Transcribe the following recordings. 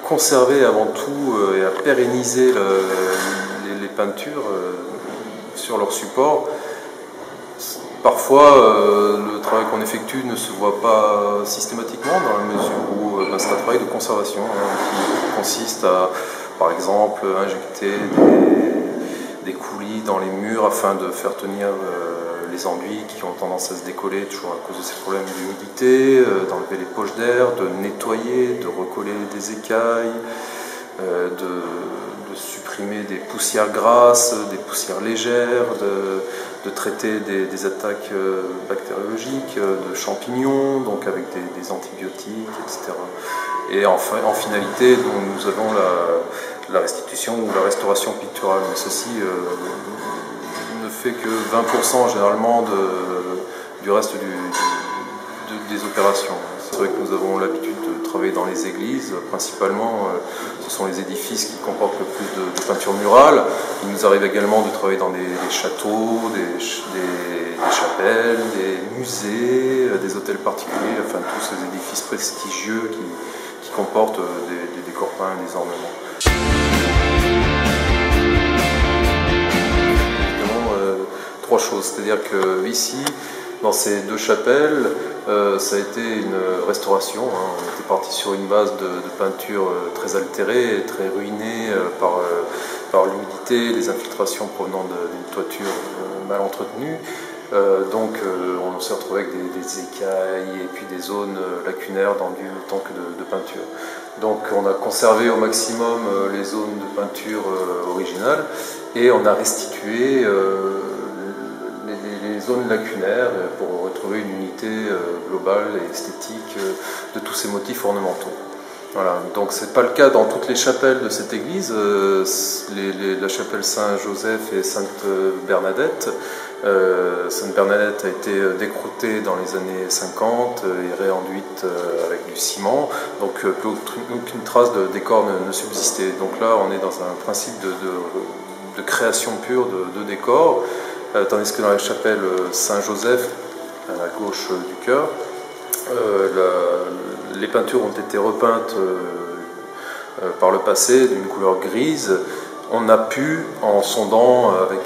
conserver avant tout et à pérenniser les peintures sur leur support. Parfois, le travail qu'on effectue ne se voit pas systématiquement dans la mesure où c'est un travail de conservation qui consiste à, par exemple, injecter des coulis dans les murs afin de faire tenir les enduits qui ont tendance à se décoller toujours à cause de ces problèmes d'humidité, d'enlever les poches d'air, de nettoyer, de recoller des écailles, de supprimer des poussières grasses, des poussières légères, de traiter des attaques bactériologiques, de champignons, donc avec des antibiotiques, etc. Et enfin, en finalité, nous avons la restitution ou la restauration picturale. Mais ceci ne fait que 20% généralement du reste des opérations. C'est vrai que nous avons l'habitude de travailler dans les églises, principalement ce sont les édifices qui comportent le plus de peinture murale. Il nous arrive également de travailler dans des châteaux, des chapelles, des musées, des hôtels particuliers, enfin tous ces édifices prestigieux qui comportent des décors peints, des ornements. Trois choses, c'est-à-dire que ici, dans ces deux chapelles, ça a été une restauration. On était parti sur une base de peinture très altérée, très ruinée par l'humidité, les infiltrations provenant d'une toiture mal entretenue. Donc on s'est retrouvé avec des écailles et puis des zones lacunaires d'enduit autant que de peinture. Donc on a conservé au maximum les zones de peinture originales et on a restitué les zones lacunaires pour retrouver une unité globale et esthétique de tous ces motifs ornementaux. Voilà. Donc c'est pas le cas dans toutes les chapelles de cette église. La chapelle Saint-Joseph et Sainte-Bernadette. Sainte-Bernadette a été décroûtée dans les années 50 et réenduite avec du ciment, donc plus aucune trace de décor ne subsistait. Donc là on est dans un principe de création pure de décor. Tandis que dans la chapelle Saint-Joseph, à la gauche du chœur, les peintures ont été repeintes par le passé d'une couleur grise. On a pu, en sondant avec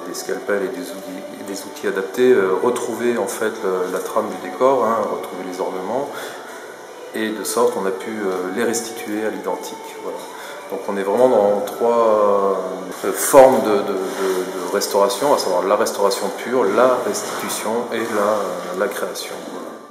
des scalpels et des outils adaptés, retrouver en fait la trame du décor, retrouver les ornements, et de sorte on a pu les restituer à l'identique. Voilà. Donc on est vraiment dans trois formes de restauration, à savoir la restauration pure, la restitution et la création. Voilà.